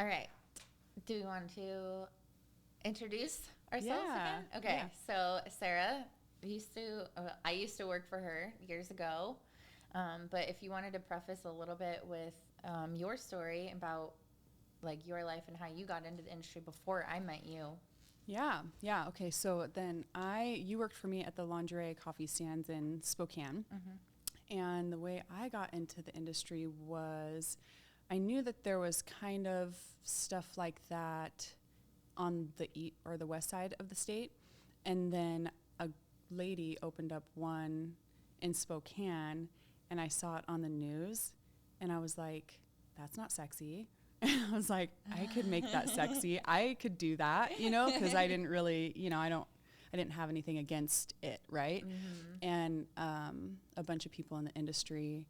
All right. Do we want to introduce ourselves again? Okay. Yeah. So Sarah I used to work for her years ago. But if you wanted to preface a little bit with your story about like your life and how you got into the industry before I met you. Yeah. Okay. So then you worked for me at the lingerie coffee stands in Spokane. Mm-hmm. And the way I got into the industry was I knew that there was kind of stuff like that on the west side of the state. And then a lady opened up one in Spokane, and I saw it on the news, and I was like, that's not sexy. And I was like, I could make that sexy. I could do that, because I didn't really, I didn't have anything against it, right? Mm-hmm. And a bunch of people in the industry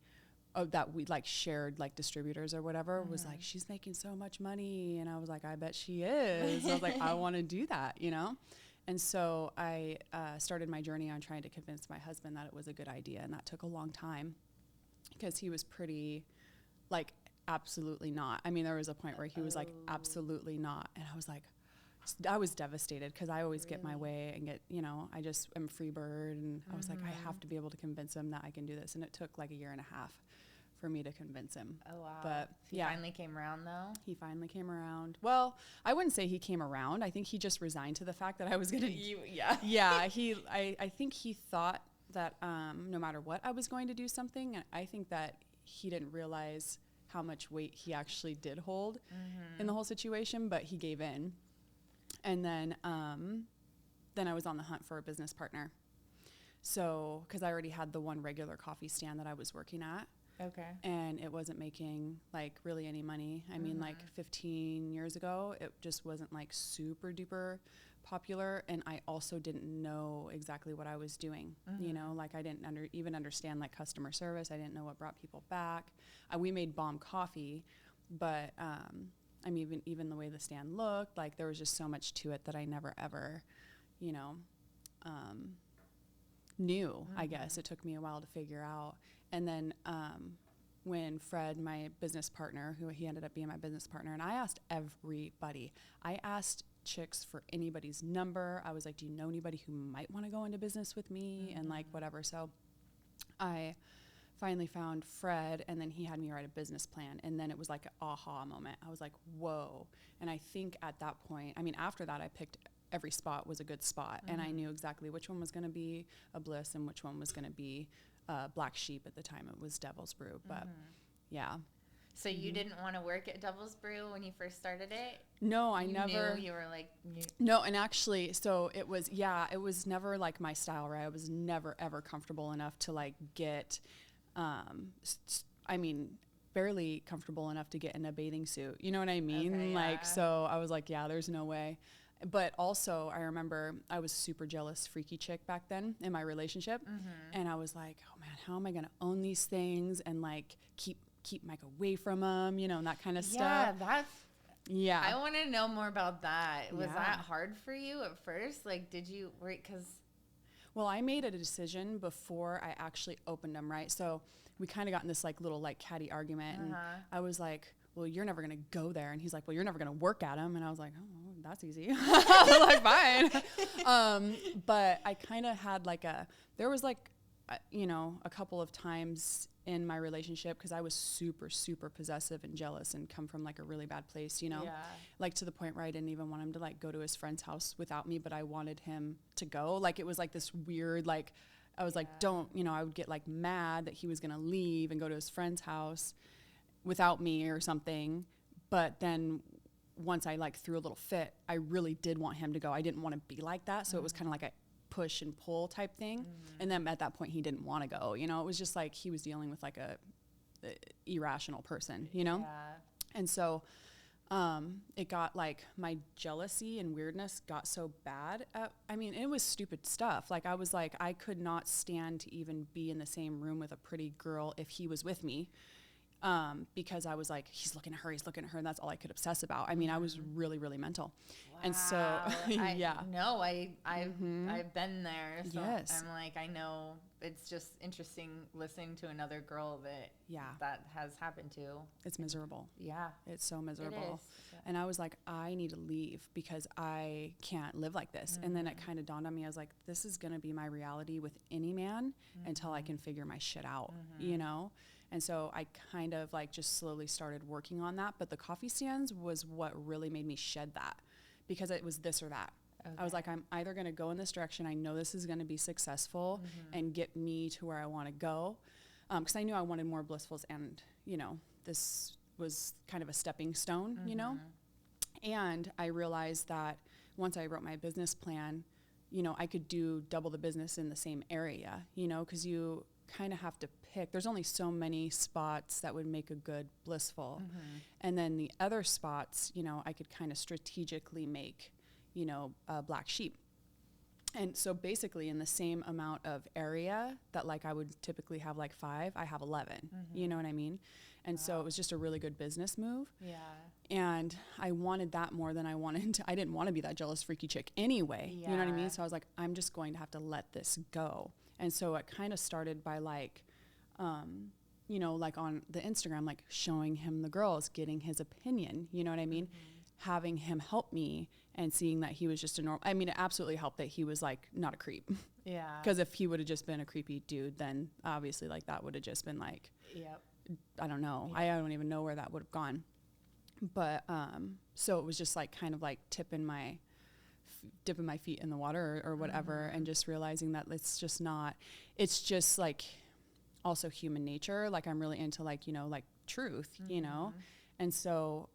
that we like shared like distributors or whatever was like, she's making so much money. And I was like, I bet she is. I was like, I want to do that, And so I started my journey on trying to convince my husband that it was a good idea. And that took a long time because he was pretty like, absolutely not. I mean, there was a point where he was like, absolutely not. And I was devastated because I always get my way and I just am a free bird. And I was like, I have to be able to convince him that I can do this. And it took like a year and a half for me to convince him. Oh, wow. But he finally came around though? He finally came around. Well, I wouldn't say he came around. I think he just resigned to the fact that I was going to. Yeah. Yeah. I think he thought that no matter what, I was going to do something. And I think that he didn't realize how much weight he actually did hold in the whole situation, but he gave in. And then I was on the hunt for a business partner. So, because I already had the one regular coffee stand that I was working at. Okay. And it wasn't making like really any money. I mean, like 15 years ago, it just wasn't like super duper popular. And I also didn't know exactly what I was doing. Like I didn't even understand like customer service. I didn't know what brought people back. We made bomb coffee, but I mean, even the way the stand looked, like there was just so much to it that I never ever, knew. I guess it took me a while to figure out. And then when Fred, my business partner, who he ended up being my business partner, and I asked everybody. I asked chicks for anybody's number. I was like, do you know anybody who might want to go into business with me? And like whatever. So I finally found Fred, and then he had me write a business plan. And then it was like an aha moment. I was like, whoa. And I think at that point, I mean, after that, I picked every spot was a good spot. And I knew exactly which one was going to be a Bliss and which one was going to be Black Sheep. At the time it was Devil's Brew, but yeah. So you didn't want to work at Devil's Brew when you first started it? No, I never. Knew you were like No, and actually, so it was never like my style, right? I was never ever comfortable enough to like get, I mean, barely comfortable enough to get in a bathing suit. You know what I mean? Okay, like, so I was like, yeah, there's no way. But also, I remember I was super jealous, freaky chick back then in my relationship, and I was like, "Oh man, how am I gonna own these things and like keep Mike away from them, and that kind of stuff?" Yeah. I want to know more about that. Was Yeah. that hard for you at first? Like, did you work? Well, I made a decision before I actually opened them, right? So we kind of got in this like little like catty argument, and I was like, well, you're never going to go there. And he's like, well, you're never going to work at them. And I was like, oh, that's easy. I was like, fine. But I kind of had like there was like, a couple of times in my relationship, because I was super, super possessive and jealous and come from like a really bad place, like to the point where I didn't even want him to like go to his friend's house without me, but I wanted him to go. Like it was like this weird, like, I was like, don't, I would get like mad that he was going to leave and go to his friend's house without me or something. But then once I like threw a little fit, I really did want him to go. I didn't want to be like that. So it was kind of like a push and pull type thing. And then at that point he didn't want to go, it was just like he was dealing with like a irrational person, And so it got like my jealousy and weirdness got so bad. It was stupid stuff. Like I was like, I could not stand to even be in the same room with a pretty girl if he was with me. because I was like, he's looking at her, and that's all I could obsess about. I mean, I was really, really mental. Wow. And so, yeah. No, I've been there. So yes. I'm like, I know it's just interesting listening to another girl that has happened to. It's miserable. Yeah. It's so miserable. It is. Yeah. And I was like, I need to leave because I can't live like this. And then it kind of dawned on me, I was like, this is going to be my reality with any man until I can figure my shit out, you know? And so I kind of like just slowly started working on that. But the coffee stands was what really made me shed that, because it was this or that. Okay. I was like, I'm either going to go in this direction. I know this is going to be successful and get me to where I want to go. Because I knew I wanted more blissfuls, and, you know, this was kind of a stepping stone, you know? And I realized that once I wrote my business plan, you know, I could do double the business in the same area, you know, because you kind of have to pick. There's only so many spots that would make a good blissful. And then the other spots, you know, I could kind of strategically make, you know, a black sheep. And so basically in the same amount of area that like I would typically have like 5, I have 11, you know what I mean? And so it was just a really good business move. Yeah. And I wanted that more than I wanted to. I didn't want to be that jealous, freaky chick anyway. Yeah. You know what I mean? So I was like, I'm just going to have to let this go. And so it kind of started by like, you know, like on the Instagram, like showing him the girls, getting his opinion, you know what I mean? Having him help me and seeing that he was just a normal, I mean, it absolutely helped that he was like not a creep. Yeah. Because if he would have just been a creepy dude, then obviously like that would have just been like, I don't know. Yep. I don't even know where that would have gone. But, so it was just like kind of like dipping my feet in the water or whatever, and just realizing that it's just like also human nature. Like I'm really into like, you know, like truth, you know? And so,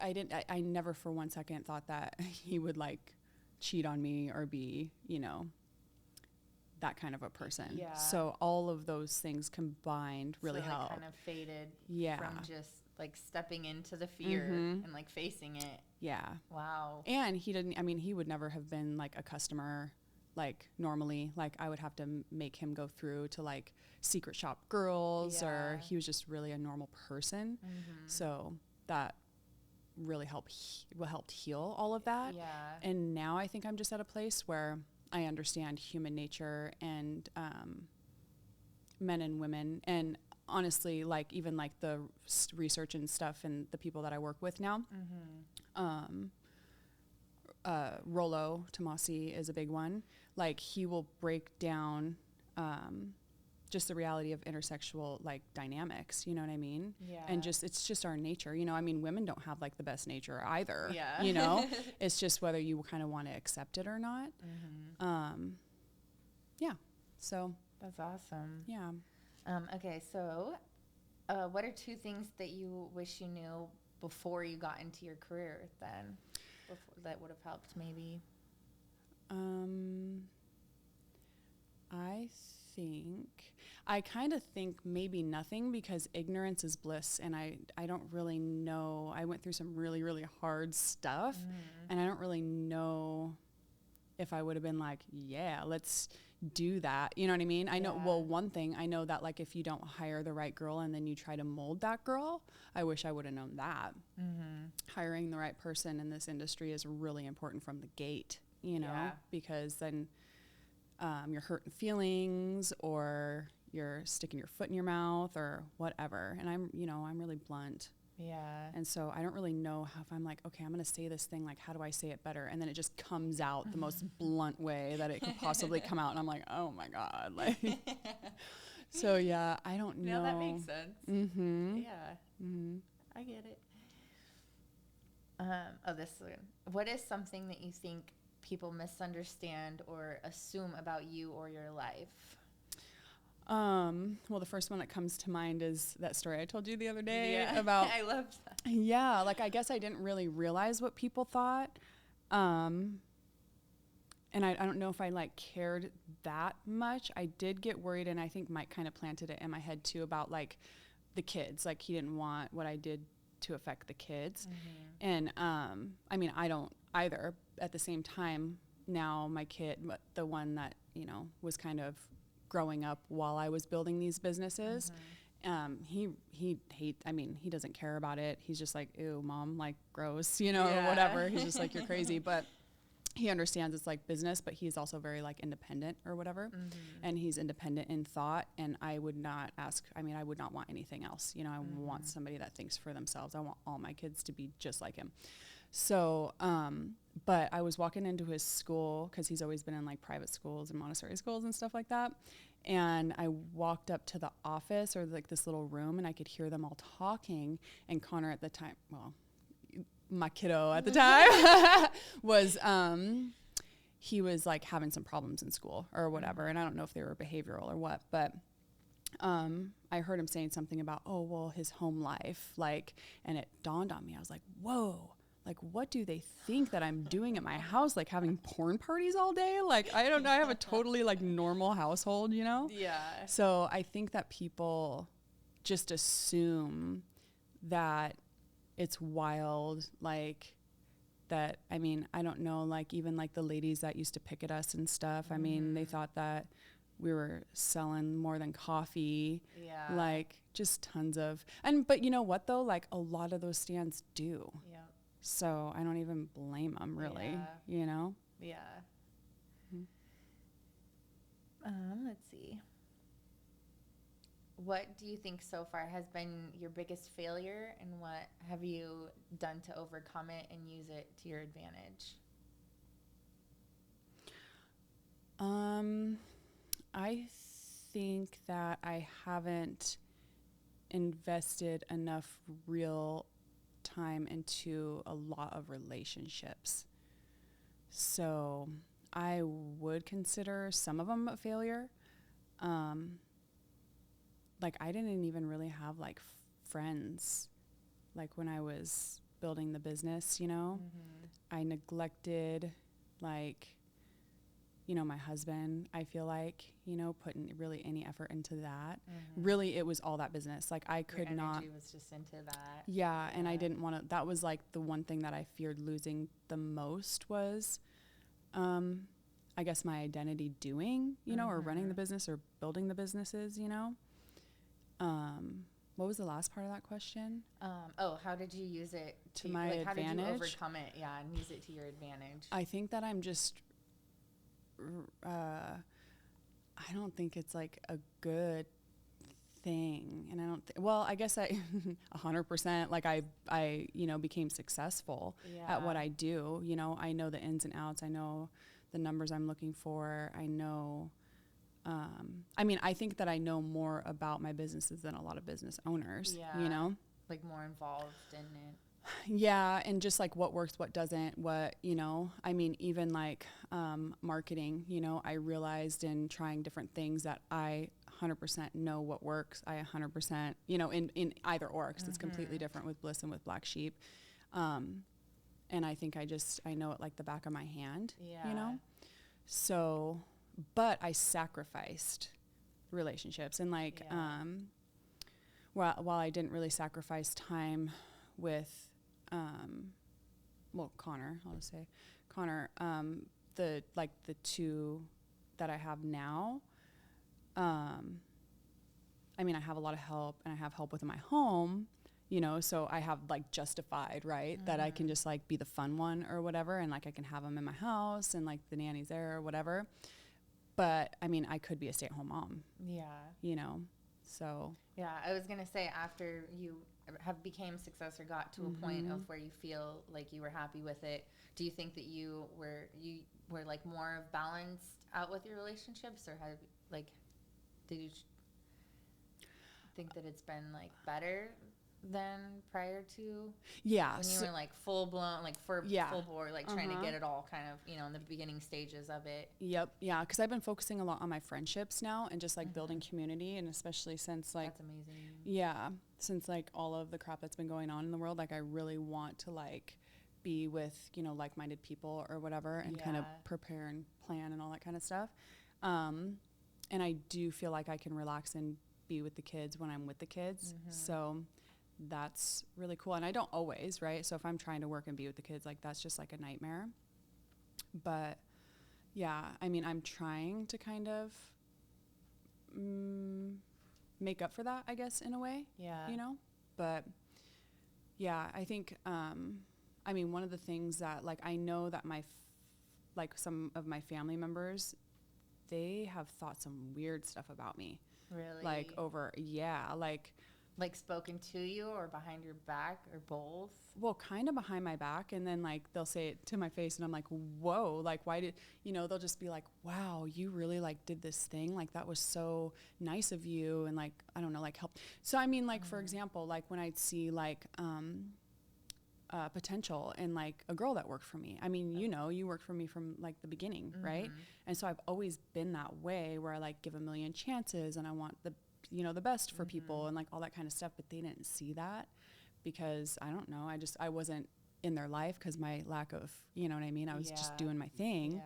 I never for one second thought that he would like cheat on me or be, you know, that kind of a person. Yeah. So all of those things combined really helped. Kind of faded from just like stepping into the fear and like facing it. Yeah. Wow. And he would never have been like a customer like normally. Like I would have to make him go through to like secret shop girls, or he was just really a normal person. So that really helped heal all of that. Yeah. And now I think I'm just at a place where I understand human nature and men and women, and honestly, like even like the research and stuff and the people that I work with now. Rollo Tomasi is a big one. Like he will break down just the reality of intersexual like dynamics, you know what I mean? Yeah. And it's just our nature, you know. I mean, women don't have like the best nature either. Yeah. You know, it's just whether you kind of want to accept it or not. Yeah. So that's awesome. Yeah. Okay, so what are 2 things that you wish you knew before you got into your career then, that would have helped maybe? I kind of think maybe nothing, because ignorance is bliss, and I don't really know. I went through some really, really hard stuff, and I don't really know if I would have been like, yeah, let's do that. You know what I mean? I know, well, one thing, I know that like if you don't hire the right girl and then you try to mold that girl, I wish I would have known that. Hiring the right person in this industry is really important from the gate, you know, because then you're hurting feelings, or you're sticking your foot in your mouth or whatever. And I'm really blunt. Yeah. And so I don't really know how, if I'm like, okay, I'm going to say this thing, like, how do I say it better? And then it just comes out the most blunt way that it could possibly come out. And I'm like, oh my God. Like, so yeah, I don't know. No, that makes sense. Yeah. I get it. This one. What is something that you think people misunderstand or assume about you or your life? Well, the first one that comes to mind is that story I told you the other day about, I love that. Yeah. Like, I guess I didn't really realize what people thought. And I don't know if I like cared that much. I did get worried, and I think Mike kind of planted it in my head too, about like the kids. Like he didn't want what I did to affect the kids. And, I mean, I don't either. At the same time, now my kid, the one that, you know, was kind of growing up while I was building these businesses. He doesn't care about it. He's just like, ew, mom, like gross, or whatever. He's just like, you're crazy. But he understands it's like business, but he's also very like independent or whatever. And he's independent in thought. And I would not want anything else. I want somebody that thinks for themselves. I want all my kids to be just like him. So, but I was walking into his school, cause he's always been in like private schools and Montessori schools and stuff like that. And I walked up to the office or like this little room, and I could hear them all talking. And Connor at the time, my kiddo at the time was, he was like having some problems in school or whatever. And I don't know if they were behavioral or what, but, I heard him saying something about, oh, well, his home life, like, and it dawned on me. I was like, whoa, like, what do they think that I'm doing at my house? Like having porn parties all day? Like, I don't know. I have a totally like normal household, Yeah. So I think that people just assume that it's wild, like that. I mean, I don't know, like even like the ladies that used to pick at us and stuff. I mean, they thought that we were selling more than coffee. Yeah. Like just tons of, but you know what though? Like a lot of those stands do. Yeah. So I don't even blame them really, Yeah. Let's see. What do you think so far has been your biggest failure, and what have you done to overcome it and use it to your advantage? I think that I haven't invested enough real time into a lot of relationships. So I would consider some of them a failure. Like I didn't even really have like friends like when I was building the business, I neglected like, my husband, I feel like, putting really any effort into that. Really, it was all that business. Like I could not. Your energy was just into that. Yeah, and I didn't want to. That was like the one thing that I feared losing the most was, I guess my identity doing, or running the business or building the businesses, What was the last part of that question? How did you use it to my advantage? How did you overcome it? Yeah, and use it to your advantage. I think that I'm just. I don't think it's like a good thing, and I guess I 100% like I became successful at what I do. I know the ins and outs. I know the numbers I'm looking for. I know. I think that I know more about my businesses than a lot of business owners. Like more involved in it. Yeah, and just like what works, what doesn't, what, even like marketing, I realized in trying different things that I 100% know what works. I 100%, in either or, because it's completely different with Bliss and with Black Sheep. And I think I know it like the back of my hand, So, but I sacrificed relationships and like, while I didn't really sacrifice time with, Connor, I'll just say Connor, the two that I have now, I have a lot of help, and I have help within my home, so I have like justified, right, that I can just like be the fun one or whatever. And like, I can have them in my house and like the nanny's there or whatever. But I could be a stay-at-home mom. Yeah. So. Yeah, I was going to say, after you have became success or got to a point of where you feel like you were happy with it, do you think that you were like more balanced out with your relationships, or did you think that it's been like better than prior to when you were like full blown, like full bore, like trying to get it all kind of, in the beginning stages of it? Yep. Yeah. Cause I've been focusing a lot on my friendships now, and just like building community, and especially since like, that's amazing. Yeah. Since like all of the crap that's been going on in the world, like I really want to like be with, like-minded people or whatever, and kind of prepare and plan and all that kind of stuff. And I do feel like I can relax and be with the kids when I'm with the kids. So that's really cool. And I don't always, right? So if I'm trying to work and be with the kids, like that's just like a nightmare. But yeah, I'm trying to kind of make up for that, I guess, in a way. Yeah. You know? But yeah, I think, I mean, one of the things that, like, I know that like some of my family members, they have thought some weird stuff about me. Really? Like Like spoken to you or behind your back or both? Well, kind of behind my back, and then like they'll say it to my face, and I'm like, whoa, like why did, you know, they'll just be like, wow, you really like did this thing, like that was so nice of you, and like, I don't know, like help. So I mean, like for example, like when I'd see like potential in like a girl that worked for me. I mean, you know, you worked for me from like the beginning, right? And so I've always been that way where I like give a million chances, and I want the, you know, the best for people and like all that kind of stuff, but they didn't see that because I don't know, I wasn't in their life because my lack of, you know what I mean, I was just doing my thing. Yeah.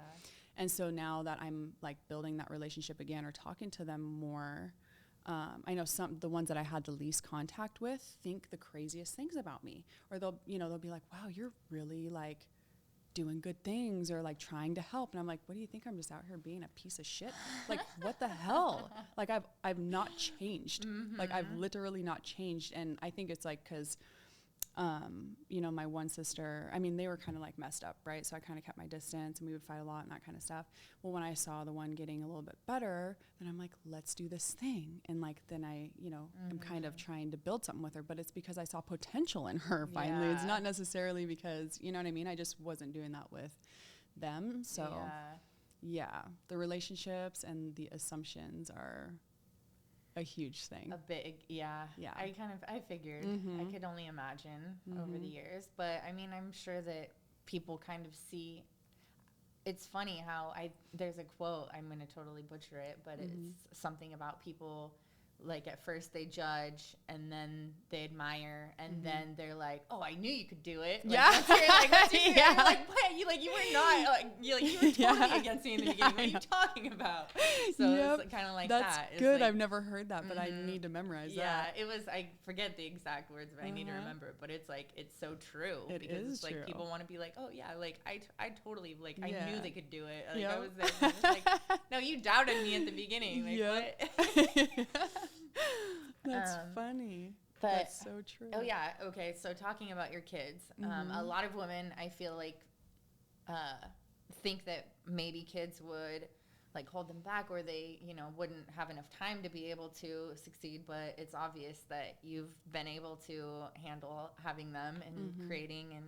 And so now that I'm like building that relationship again or talking to them more, I know the ones that I had the least contact with think the craziest things about me, or they'll be like, wow, you're really like doing good things or like trying to help. And I'm like, what do you think? I'm just out here being a piece of shit? Like, what the hell? Like I've not changed. Like I've literally not changed. And I think it's like, cause, you know, my one sister, I mean, they were kind of like messed up, right? So I kind of kept my distance and we would fight a lot and that kind of stuff. Well, when I saw the one getting a little bit better, then I'm like, let's do this thing. And like, then I, you know, am kind of trying to build something with her, but it's because I saw potential in her finally. It's not necessarily because, you know what I mean? I just wasn't doing that with them. So yeah, the relationships and the assumptions are a huge thing. A big, yeah. I figured. I could only imagine over the years. But I mean, I'm sure that people kind of see. It's funny how there's a quote, I'm going to totally butcher it, but it's something about people, like at first they judge and then they admire and then they're like, oh, I knew you could do it. Like, that's like, what? You were not, you were totally against me in the beginning. What are you talking about? So it's kind of like that's that. That's good. Like, I've never heard that, but I need to memorize that. Yeah, it was, I forget the exact words, but I need to remember it. But it's like, it's so true. It because is it's like true. People want to be like, oh yeah, like I totally, like I knew they could do it. Like I was there. I was like, no, you doubted me at the beginning. Like what? That's funny. But, that's so true. Oh yeah. Okay. So talking about your kids, a lot of women, I feel like, think that maybe kids would like hold them back, or they, you know, wouldn't have enough time to be able to succeed. But it's obvious that you've been able to handle having them and creating and,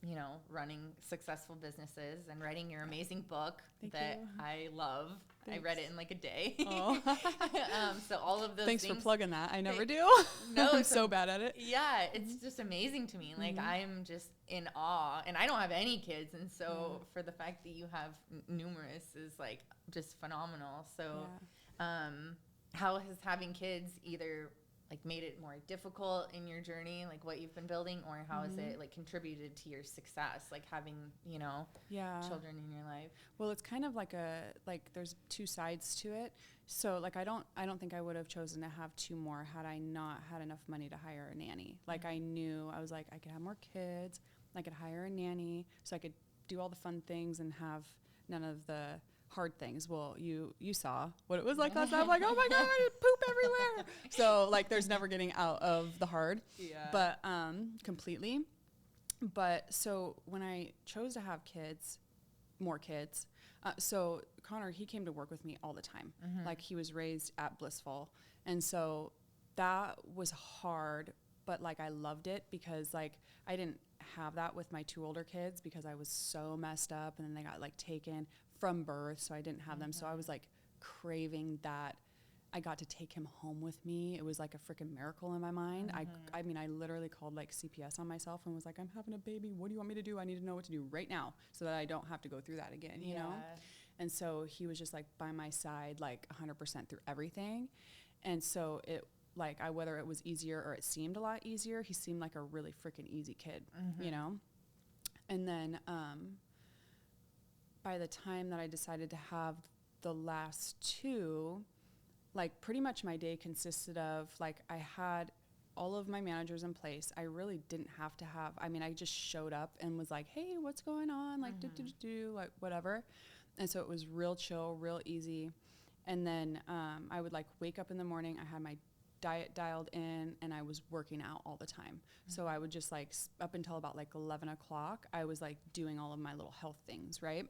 you know, running successful businesses and writing your amazing book that I love. Thanks. I read it in like a day. Oh. So all of those Thanks things. for plugging that. I never do. No, I'm so bad at it. Yeah, it's just amazing to me. Like I'm just in awe, and I don't have any kids, and so for the fact that you have numerous is like just phenomenal. So, how has having kids either like made it more difficult in your journey, like what you've been building, or how has it like contributed to your success, like having, you know, children in your life? Well, it's kind of like there's two sides to it. So like I don't think I would have chosen to have two more had I not had enough money to hire a nanny. Like I knew, I was like, I could have more kids, I could hire a nanny so I could do all the fun things and have none of the hard things. Well, you saw what it was like last time. I'm like, oh my God, poop everywhere. So like there's never getting out of the hard. Yeah. But completely. But so when I chose to have kids, more kids, so Connor, he came to work with me all the time. Like he was raised at Blissful. And so that was hard, but like I loved it because like I didn't have that with my two older kids because I was so messed up, and then they got like taken from birth, so I didn't have them. So I was like craving that I got to take him home with me. It was like a freaking miracle in my mind. I mean, I literally called like CPS on myself and was like, I'm having a baby. What do you want me to do? I need to know what to do right now so that I don't have to go through that again, you know? And so he was just like by my side, like 100% through everything. And so it, like, whether it was easier or it seemed a lot easier, he seemed like a really freaking easy kid, you know? And then, by the time that I decided to have the last two, like pretty much my day consisted of like I had all of my managers in place. I really didn't have to have, I mean, I just showed up and was like, hey, what's going on? Like, like whatever. And so it was real chill, real easy. And then I would like wake up in the morning. I had my diet dialed in and I was working out all the time. So I would just like up until about like 11 o'clock, I was like doing all of my little health things, right?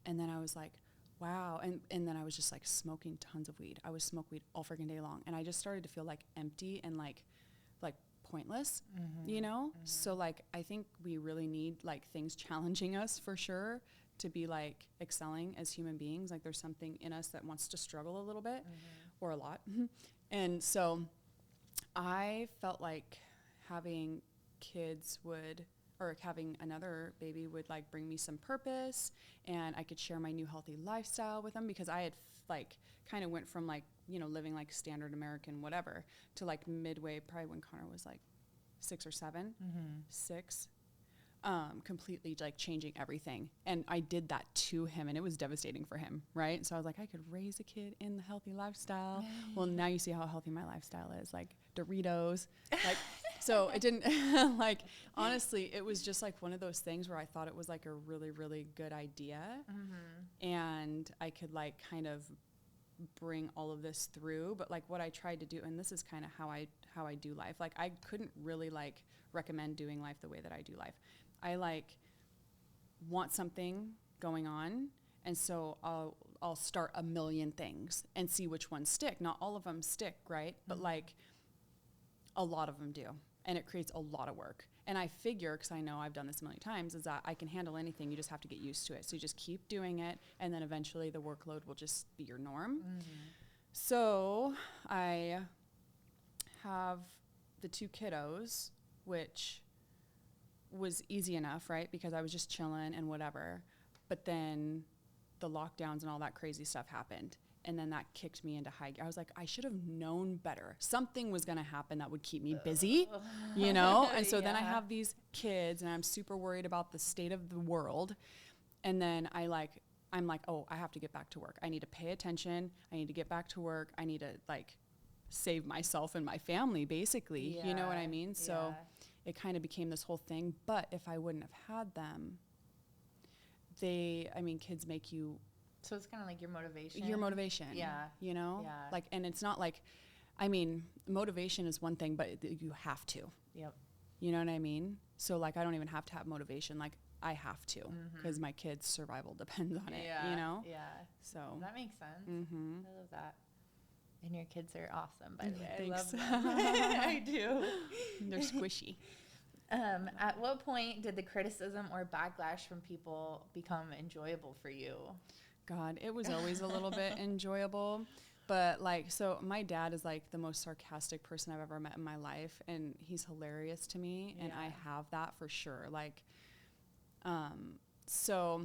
And then I was like, wow. And then I was just like smoking tons of weed. I would smoke weed all freaking day long. And I just started to feel like empty and like pointless, you know? So like, I think we really need like things challenging us for sure to be like excelling as human beings. Like there's something in us that wants to struggle a little bit or a lot. And so I felt like having kids or having another baby would like bring me some purpose, and I could share my new healthy lifestyle with them, because I had like kind of went from like, you know, living like standard American whatever to like midway, probably when Connor was like 6 or 7, 6, completely like changing everything. And I did that to him, and it was devastating for him, right? So I was like, I could raise a kid in the healthy lifestyle. Well, now you see how healthy my lifestyle is, like Doritos, like, so it didn't, like, honestly, it was just like one of those things where I thought it was like a really, really good idea. And I could like kind of bring all of this through. But like what I tried to do, and this is kind of how I do life. Like I couldn't really like recommend doing life the way that I do life. I like want something going on, and so I'll start a million things and see which ones stick. Not all of them stick, right? But like a lot of them do, and it creates a lot of work. And I figure, because I know I've done this a million times, is that I can handle anything. You just have to get used to it. So you just keep doing it, and then eventually the workload will just be your norm. So I have the 2 kiddos, which was easy enough, right? Because I was just chilling and whatever. But then the lockdowns and all that crazy stuff happened. And then that kicked me into high gear. I was like, I should have known better. Something was going to happen that would keep me busy, you know? And so then I have these kids, and I'm super worried about the state of the world. And then I'm like, oh, I have to get back to work. I need to pay attention. I need to get back to work. I need to like save myself and my family, basically. You know what I mean? So it kind of became this whole thing. But if I wouldn't have had them, kids make you. So it's kind of like your motivation. Yeah. You know? Yeah. Like, and it's not like, motivation is one thing, but you have to. Yep. You know what I mean? So like, I don't even have to have motivation. Like I have to, because my kids' survival depends on it, you know? Yeah. So that makes sense. I love that. And your kids are awesome, by the way. Thanks. I love them. I do. They're squishy. At what point did the criticism or backlash from people become enjoyable for you? God, it was always a little bit enjoyable. But like, so my dad is like the most sarcastic person I've ever met in my life, and he's hilarious to me, and I have that for sure. Like, so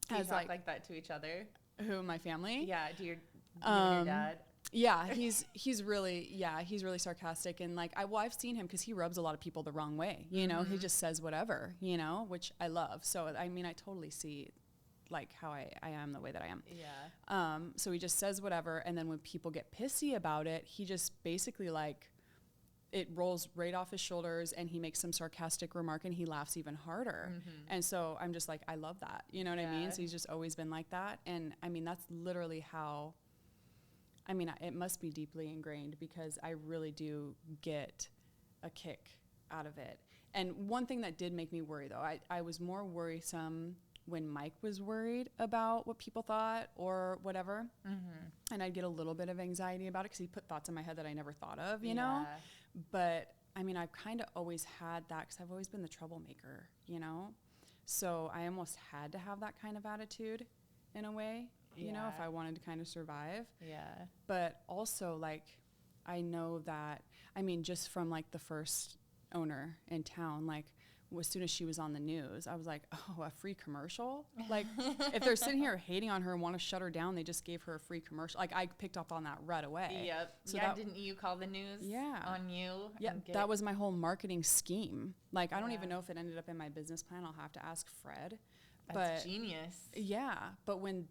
do you talk like that to each other? Who, my family? Yeah. Do you and your dad? Yeah, he's really sarcastic, and like I've seen him, because he rubs a lot of people the wrong way. You know, he just says whatever, you know, which I love. So I totally see like how I am the way that I am. Yeah. So he just says whatever, and then when people get pissy about it, he just basically like it rolls right off his shoulders, and he makes some sarcastic remark, and he laughs even harder. And so I'm just like, I love that. You know what I mean? So he's just always been like that. And that's literally how, it must be deeply ingrained, because I really do get a kick out of it. And one thing that did make me worry, though, I was more worrisome when Mike was worried about what people thought or whatever. And I'd get a little bit of anxiety about it, because he put thoughts in my head that I never thought of, you know? But I've kind of always had that, because I've always been the troublemaker, you know? So I almost had to have that kind of attitude in a way, you know, if I wanted to kind of survive. Yeah. But also, like, I know that, just from like the first owner in town, like, as soon as she was on the news, I was like, oh, a free commercial? Like, if they're sitting here hating on her and want to shut her down, they just gave her a free commercial. Like, I picked up on that right away. Yep. So didn't you call the news on you? Yeah, that was my whole marketing scheme. Like, I don't even know if it ended up in my business plan. I'll have to ask Fred. That's genius. Yeah, but when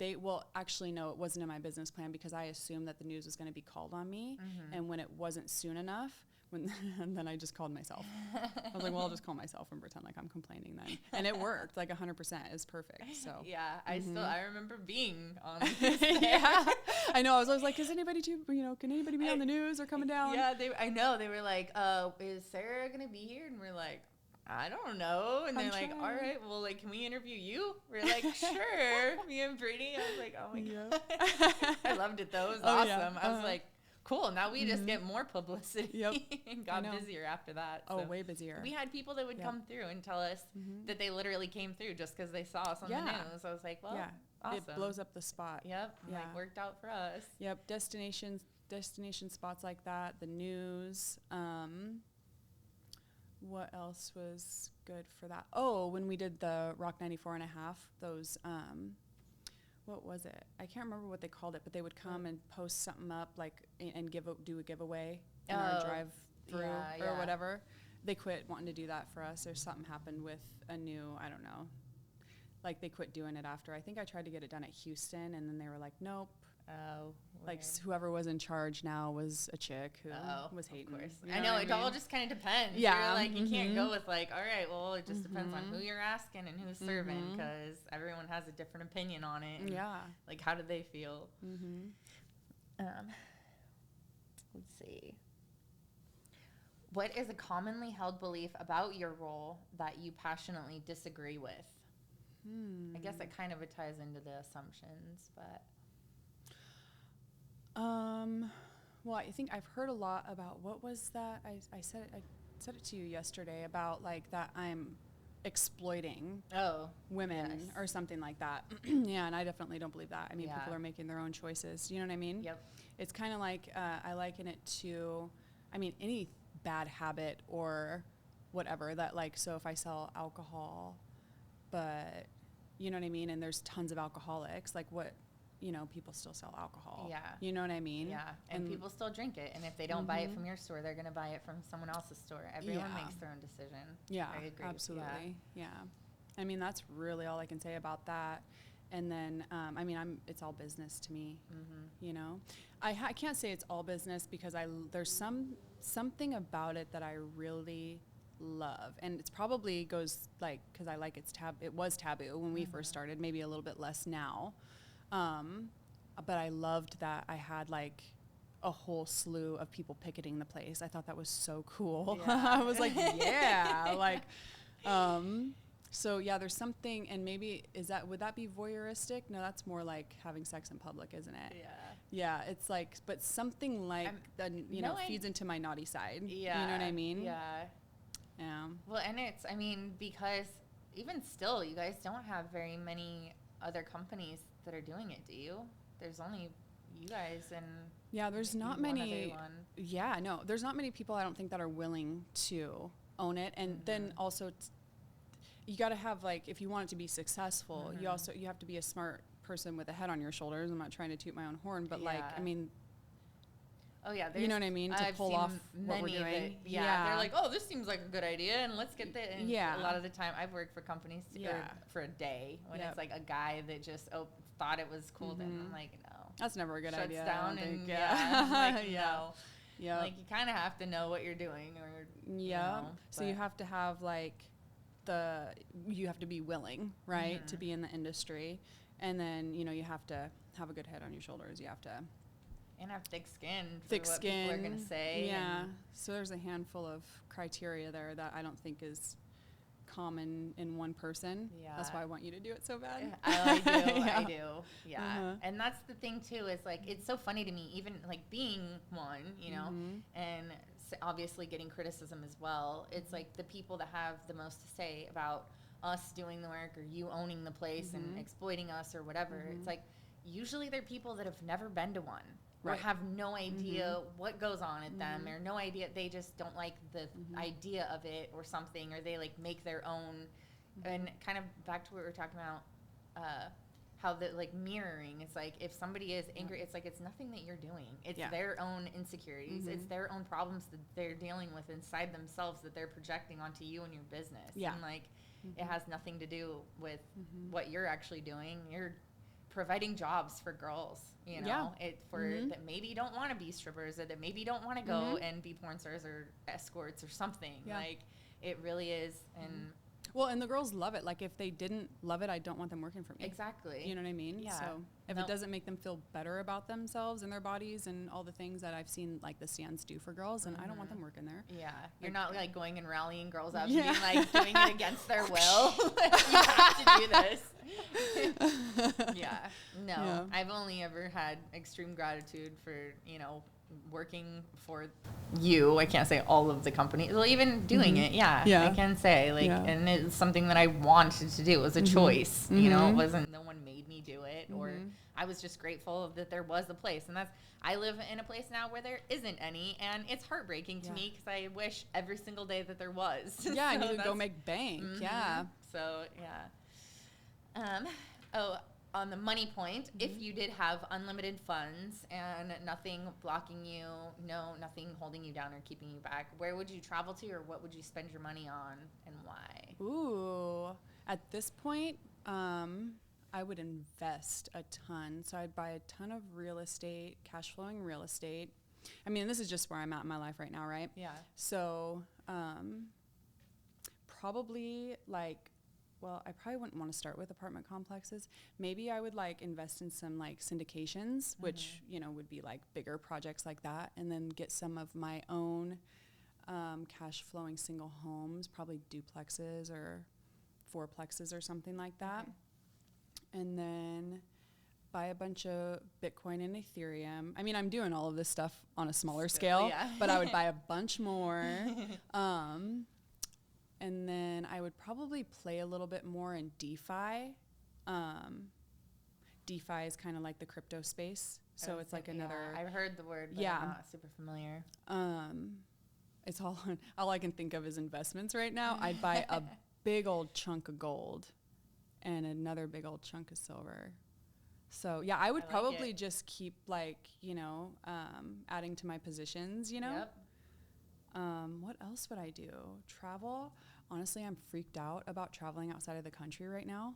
actually, no, it wasn't in my business plan, because I assumed that the news was going to be called on me. And when it wasn't soon enough, And then I just called myself. I was like, well, I'll just call myself and pretend like I'm complaining then. And it worked like 100%. It's perfect. So yeah, I remember being on yeah, I know. I was like, can anybody be on the news or coming down? Yeah, I know. They were like, is Sarah going to be here? And we're like, I don't know. And they're like, all right, well, like, can we interview you? We're like, sure. Me and Brittany. I was like, oh my God. I loved it though. It was awesome. Yeah. I was like, cool. Now we just get more publicity. Yep. And got busier after that. Oh, way busier. We had people that would come through and tell us that they literally came through just because they saw us on the news. I was like, well, awesome. It blows up the spot. Yep. Like, worked out for us. Yep. Destination spots like that. The news. What else was good for that? Oh, when we did the Rock 94.5, those, what was it? I can't remember what they called it, but they would come and post something up, like, and do a giveaway in our drive-through or whatever. They quit wanting to do that for us, or something happened with a new, I don't know. Like, they quit doing it after. I think I tried to get it done at Houston, and then they were like, nope. Oh, like whoever was in charge now was a chick who was hating. Of course. You know I know, it all just kind of depends. Yeah. You're like, you can't go with like, all right, well, it just depends on who you're asking and who's serving, because everyone has a different opinion on it. And like, how do they feel? Let's see. What is a commonly held belief about your role that you passionately disagree with? I guess it kind of ties into the assumptions, but... well, I think I've heard a lot about, what was that? I said it to you yesterday about like that I'm exploiting women or something like that. Yeah, and I definitely don't believe that. I mean, people are making their own choices. You know what I mean? Yep. It's kind of like, I liken it to, I mean, any bad habit or whatever that, like, so if I sell alcohol, but you know what I mean? And there's tons of alcoholics, like what, you know, people still sell alcohol. Yeah. You know what I mean? Yeah. And people still drink it. And if they don't buy it from your store, they're going to buy it from someone else's store. Everyone makes their own decision. Yeah, I agree. absolutely. Yeah. I mean, that's really all I can say about that. And then, I mean, it's all business to me, you know? I can't say it's all business because there's something about it that I really love. And it's probably goes like, cause I like it was taboo when we first started, maybe a little bit less now. But I loved that I had like a whole slew of people picketing the place. I thought that was so cool. Yeah. I was like, yeah, like, so yeah, there's something, and maybe would that be voyeuristic? No, that's more like having sex in public, isn't it? Yeah. Yeah, it's like, but something like that, feeds into my naughty side. Yeah. You know what I mean? Yeah. Yeah. Well, and I mean, because even still, you guys don't have very many other companies that are doing it, do you? There's only you guys and there's not many. Yeah, no, there's not many people I don't think that are willing to own it, and then also you got to have, like, if you want it to be successful, you have to be a smart person with a head on your shoulders. I'm not trying to toot my own horn, but like, I mean, you know what I mean, to pull off what we're doing. They're like, oh, this seems like a good idea, and let's get that. And a lot of the time, I've worked for companies for a day when it's like a guy that just thought it was cool. Then I'm like, no, that's never a good idea. Shuts down and like, no. Yeah. Like, you kind of have to know what you're doing, or you know, so you have to have like you have to be willing, right, to be in the industry, and then you have to have a good head on your shoulders. You have to. And have thick skin for what people are going to say. Yeah. So there's a handful of criteria there that I don't think is common in one person. Yeah. That's why I want you to do it so bad. I do. I do. Yeah. And that's the thing, too, is, like, it's so funny to me, even, like, being one, you know, and obviously getting criticism as well. It's, like, the people that have the most to say about us doing the work or you owning the place and exploiting us or whatever. It's, like, usually they're people that have never been to one. Or have no idea what goes on at them, or no idea, they just don't like the idea of it or something, or they like make their own. And kind of back to what we were talking about, how the like mirroring, it's like if somebody is angry, it's like it's nothing that you're doing. It's their own insecurities. It's their own problems that they're dealing with inside themselves that they're projecting onto you and your business. Yeah. And like it has nothing to do with what you're actually doing. You're providing jobs for girls, you know, that maybe don't want to be strippers, or that maybe don't want to go and be porn stars or escorts or something. Like, it really is. And well, and the girls love it. Like, if they didn't love it, I don't want them working for me. Exactly. You know what I mean? Yeah. So if it doesn't make them feel better about themselves and their bodies and all the things that I've seen, like, the stands do for girls, and I don't want them working there. Yeah. You're not, like, going and rallying girls up and being, like, doing it against their will. You have to do this. Yeah. No. Yeah. I've only ever had extreme gratitude for, you know, working for you. I can't say all of the companies. Well, even doing it, I can say, like, and it's something that I wanted to do. It was a choice, you know. It wasn't, no one made me do it, or I was just grateful that there was a place. And that's, I live in a place now where there isn't any, and it's heartbreaking to me, because I wish every single day that there was. Yeah, so and you could go make bank. Yeah. So, on the money point, if you did have unlimited funds and nothing blocking you, nothing holding you down or keeping you back, where would you travel to, or what would you spend your money on, and why? Ooh, at this point, I would invest a ton. So I'd buy a ton of real estate, cash flowing real estate. I mean, this is just where I'm at in my life right now, right? Yeah. So probably like, well, I probably wouldn't want to start with apartment complexes. Maybe I would like invest in some like syndications, which, you know, would be like bigger projects like that, and then get some of my own cash flowing single homes, probably duplexes or fourplexes or something like that. Okay. And then buy a bunch of Bitcoin and Ethereum. I mean, I'm doing all of this stuff on a smaller scale, but I would buy a bunch more. And then I would probably play a little bit more in DeFi. DeFi is kind of like the crypto space. So it's like another... I've heard the word, but I'm not super familiar. It's all I can think of is investments right now. I'd buy a big old chunk of gold and another big old chunk of silver. So, yeah, I would probably just keep, like, you know, adding to my positions, you know? Yep. What else would I do? Travel? Honestly, I'm freaked out about traveling outside of the country right now.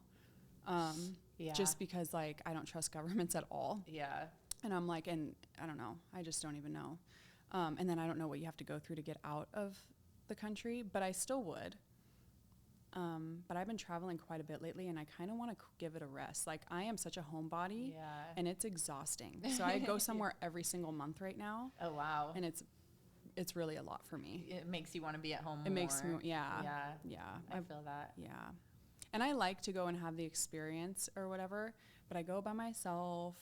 Just because, like, I don't trust governments at all. Yeah. And I'm like, and I don't know. I just don't even know. And then I don't know what you have to go through to get out of the country, but I still would. But I've been traveling quite a bit lately, and I kind of want to give it a rest. Like, I am such a homebody, and it's exhausting. So I go somewhere every single month right now. Oh, wow. And it's really a lot for me. It makes you want to be at home more. It makes me, Yeah. I feel that. Yeah. And I like to go and have the experience or whatever, but I go by myself.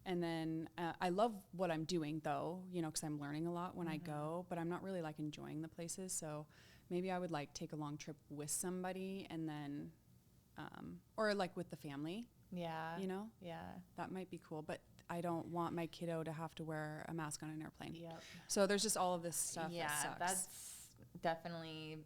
And then I love what I'm doing, though, you know, because I'm learning a lot when I go, but I'm not really, like, enjoying the places. So maybe I would, like, take a long trip with somebody, and then, or, like, with the family. Yeah. You know? Yeah. That might be cool. But I don't want my kiddo to have to wear a mask on an airplane. Yep. So there's just all of this stuff that sucks. That's definitely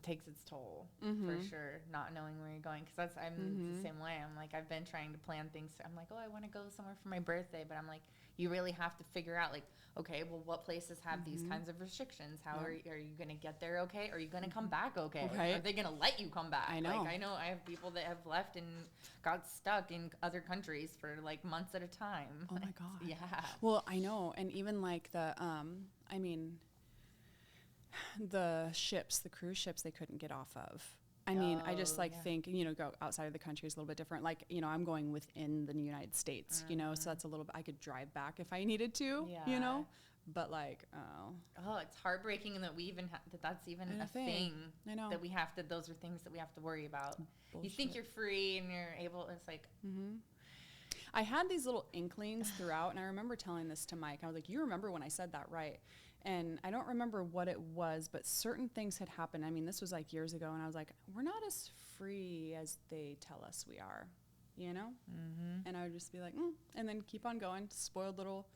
takes its toll for sure, not knowing where you're going, because I'm the same way. I'm like, I've been trying to plan things. I'm like, oh, I want to go somewhere for my birthday, but I'm like, you really have to figure out, like, okay, well, what places have these kinds of restrictions? How are you going to get there okay? Are you going to come back okay? Right. Are they going to let you come back? I know. Like, I know I have people that have left and got stuck in other countries for, like, months at a time. Oh, my God. Yeah. Well, I know. And even, like, the cruise ships they couldn't get off of. I mean, I just think, you know, go outside of the country is a little bit different. Like, you know, I'm going within the United States, you know, so that's a little bit, I could drive back if I needed to, you know, but like, it's heartbreaking that we even that's even a thing. I know that we have to, those are things that we have to worry about. Bullshit. You think you're free and you're able, it's like, I had these little inklings throughout, and I remember telling this to Mike. I was like, you remember when I said that, right? And I don't remember what it was, but certain things had happened. I mean, this was like years ago, and I was like, we're not as free as they tell us we are, you know? And I would just be like, and then keep on going. Spoiled little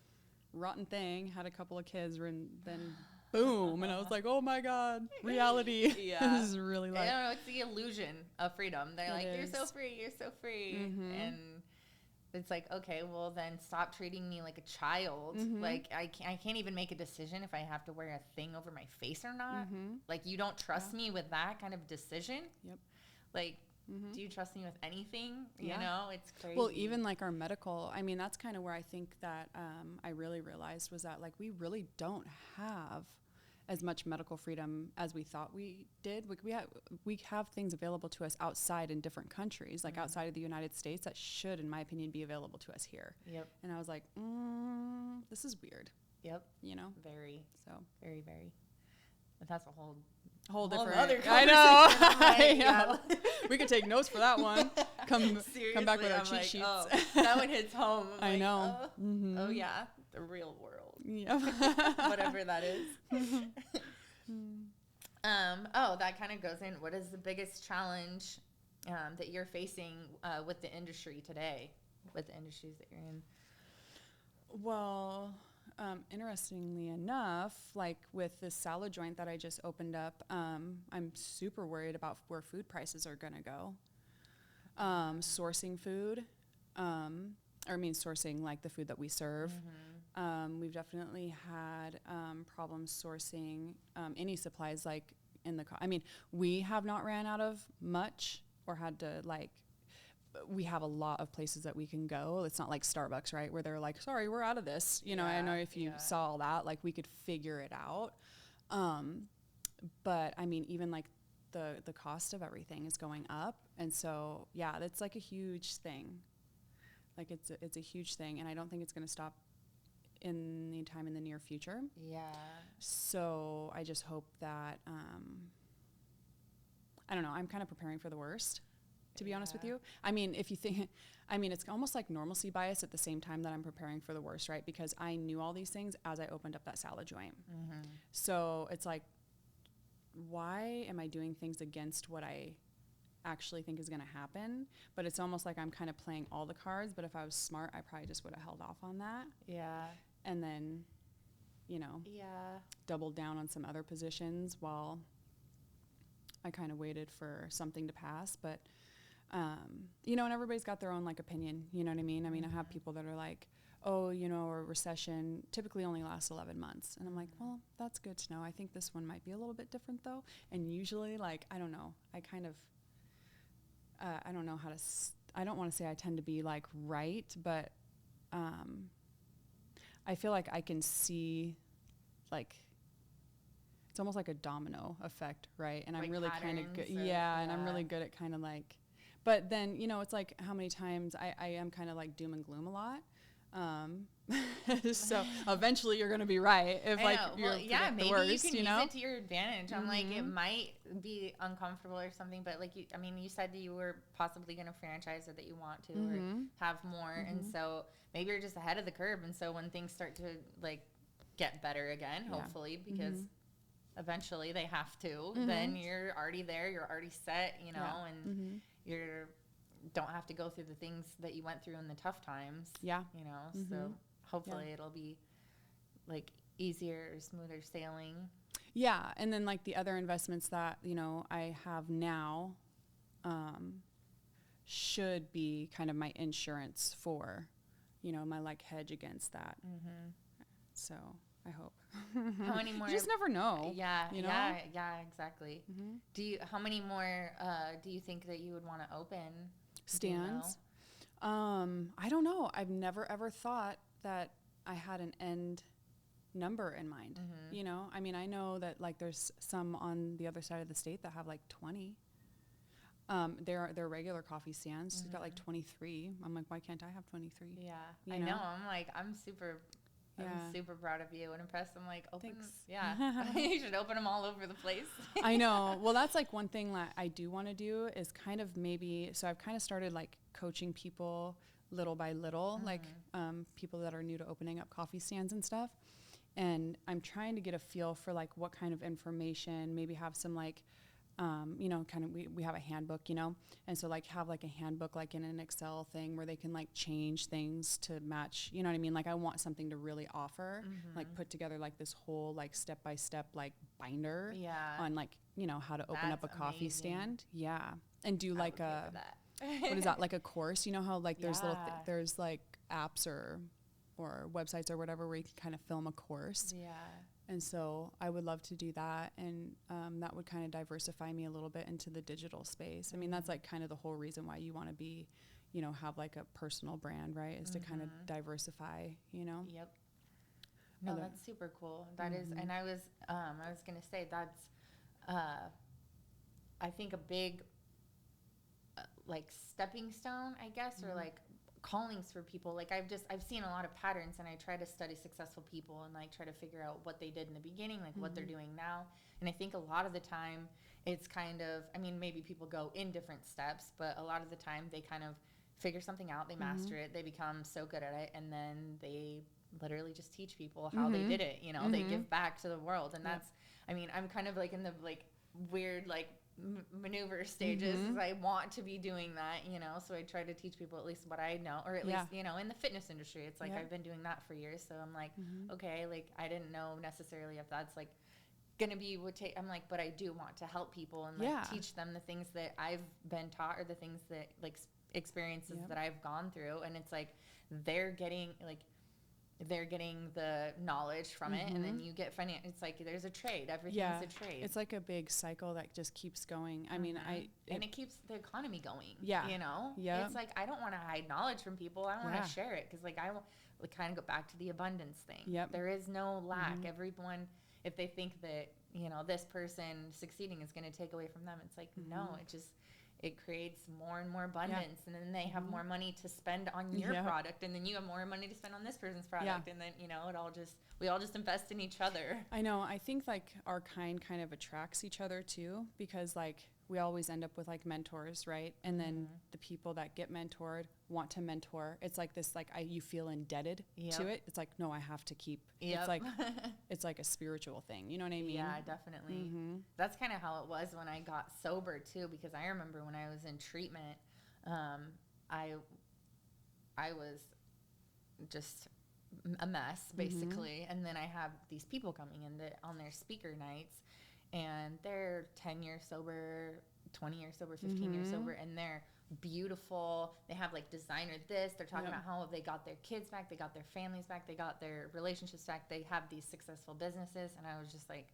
rotten thing, had a couple of kids, and then boom. And I was like, oh my God, reality. This is really like, I don't know, it's the illusion of freedom. They're like, you're so free. And it's like, okay, well then stop treating me like a child. Like I can't even make a decision if I have to wear a thing over my face or not. Like, you don't trust me with that kind of decision. Yep. Like, do you trust me with anything? You Yeah. know, it's crazy. Well, even like our medical, I mean, that's kind of where I think that I really realized was that like we really don't have as much medical freedom as we thought we did. We have things available to us outside in different countries, like outside of the United States, that should, in my opinion, be available to us here. Yep. And I was like, this is weird. Yep. You know? Very. So Very, very. But that's a whole different other I know. conversation. I know. We could take notes for that one. Come back with our cheat sheets. Oh, that one hits home. I know. Oh yeah, the real world. Yeah. Whatever that is. That kind of goes in. What is the biggest challenge that you're facing with the industry today, with the industries that you're in? Well, interestingly enough, like with this salad joint that I just opened up, I'm super worried about where food prices are going to go. Sourcing food, sourcing like the food that we serve. We've definitely had problems sourcing any supplies like in the we have not ran out of much or had to we have a lot of places that we can go. It's not like Starbucks, right, where they're like, sorry, we're out of this. You know, I know if you saw that, like we could figure it out. But I mean, even like the cost of everything is going up. And so, yeah, that's like a huge thing. Like it's a huge thing. And I don't think it's going to stop any time in the near future. Yeah. So I just hope that, I don't know, I'm kind of preparing for the worst, to be honest with you. I mean, if you think, it's almost like normalcy bias at the same time that I'm preparing for the worst, right? Because I knew all these things as I opened up that salad joint. So it's like, why am I doing things against what I actually think is going to happen? But it's almost like I'm kind of playing all the cards, but if I was smart, I probably just would have held off on that. Yeah. And then, doubled down on some other positions while I kind of waited for something to pass. But, and everybody's got their own like opinion, you know what I mean? I mean, I have people that are like, oh, a recession typically only lasts 11 months. And I'm like, well, that's good to know. I think this one might be a little bit different though. And usually I don't know, I kind of, I don't know how to, I don't want to say I tend to be like right, but I feel like I can see like, it's almost like a domino effect, right? And like I'm really kind of good. Yeah. And I'm really good at kind of like, but then, it's like how many times I am kind of like doom and gloom a lot. So eventually you're going to be right. If maybe the worst, you can use it to your advantage. I'm like, it might be uncomfortable or something, but like you said that you were possibly going to franchise or that you want to or have more. And so maybe you're just ahead of the curve. And so when things start to like get better again, hopefully, because eventually they have to, then you're already there, you're already set, and you're don't have to go through the things that you went through in the tough times. Yeah. So hopefully it'll be like easier or smoother sailing. Yeah. And then like the other investments that, I have now, should be kind of my insurance for, my like hedge against that. So I hope. How many more? You just never know. Yeah. Yeah, exactly. How many more, do you think that you would want to open? Stands? I don't know. I've never ever thought that I had an end number in mind. I know that like there's some on the other side of the state that have like 20. They're regular coffee stands. They've got like 23. I'm like, why can't I have 23? Yeah, I know. I'm like, I'm super proud of you and impressed. I'm like, open. Thanks. Yeah, you should open them all over the place. I know. Well, that's like one thing that I do want to do is kind of so I've kind of started like coaching people little by little, like people that are new to opening up coffee stands and stuff. And I'm trying to get a feel for like what kind of information, maybe have some like, kind of, we have a handbook, and so like have like a handbook, like in an Excel thing where they can like change things to match, you know what I mean? Like I want something to really offer, like put together like this whole like step-by-step like binder on like, how to open up a coffee stand. Yeah. And do like what is that? Like a course, how like there's there's like apps or websites or whatever where you can kind of film a course. Yeah. And so I would love to do that. And that would kind of diversify me a little bit into the digital space. I mean, that's like kind of the whole reason why you want to be, you know, have like a personal brand, right? Is to kind of diversify, you know? Yep. No, that's super cool. That is, and I was going to say that's, I think a big, like stepping stone, I guess, or like callings for people. Like I've seen a lot of patterns, and I try to study successful people and like try to figure out what they did in the beginning, like what they're doing now. And I think a lot of the time it's kind of, I mean, maybe people go in different steps, but a lot of the time they kind of figure something out, they master it, they become so good at it, and then they literally just teach people how they did it, you know, they give back to the world. And that's, I mean, I'm kind of like in the like weird like maneuver stages. I want to be doing that, you know, so I try to teach people at least what I know, or at least, you know, in the fitness industry, it's like I've been doing that for years, so I'm like, okay, like I didn't know necessarily if that's like gonna be I'm like, but I do want to help people and like teach them the things that I've been taught, or the things that like experiences that I've gone through. And it's like they're getting the knowledge from it, and then you get it's like there's a trade. Everything's a trade. It's like a big cycle that just keeps going. I mean, and it keeps the economy going. Yeah. You know? Yeah. It's like I don't want to hide knowledge from people. I want to share it, because like I will kind of go back to the abundance thing. Yep. There is no lack. Everyone, if they think that, you know, this person succeeding is going to take away from them, it's like no, it creates more and more abundance, and then they have more money to spend on your product, and then you have more money to spend on this person's product, and then, you know, we all just invest in each other. I know. I think like our kind of attracts each other too, because like we always end up with like mentors, right? And then the people that get mentored want to mentor. It's like this, like you feel indebted to it. It's like, no, I have to keep. It's like it's like a spiritual thing. You know what I mean? Yeah, definitely. That's kind of how it was when I got sober too, because I remember when I was in treatment, I was just a mess basically, and then I have these people coming in on their speaker nights, and they're 10 years sober, 20 years sober, 15 years sober, and they're beautiful. They have like designer this. They're talking about how they got their kids back, they got their families back, they got their relationships back. They have these successful businesses, and I was just like,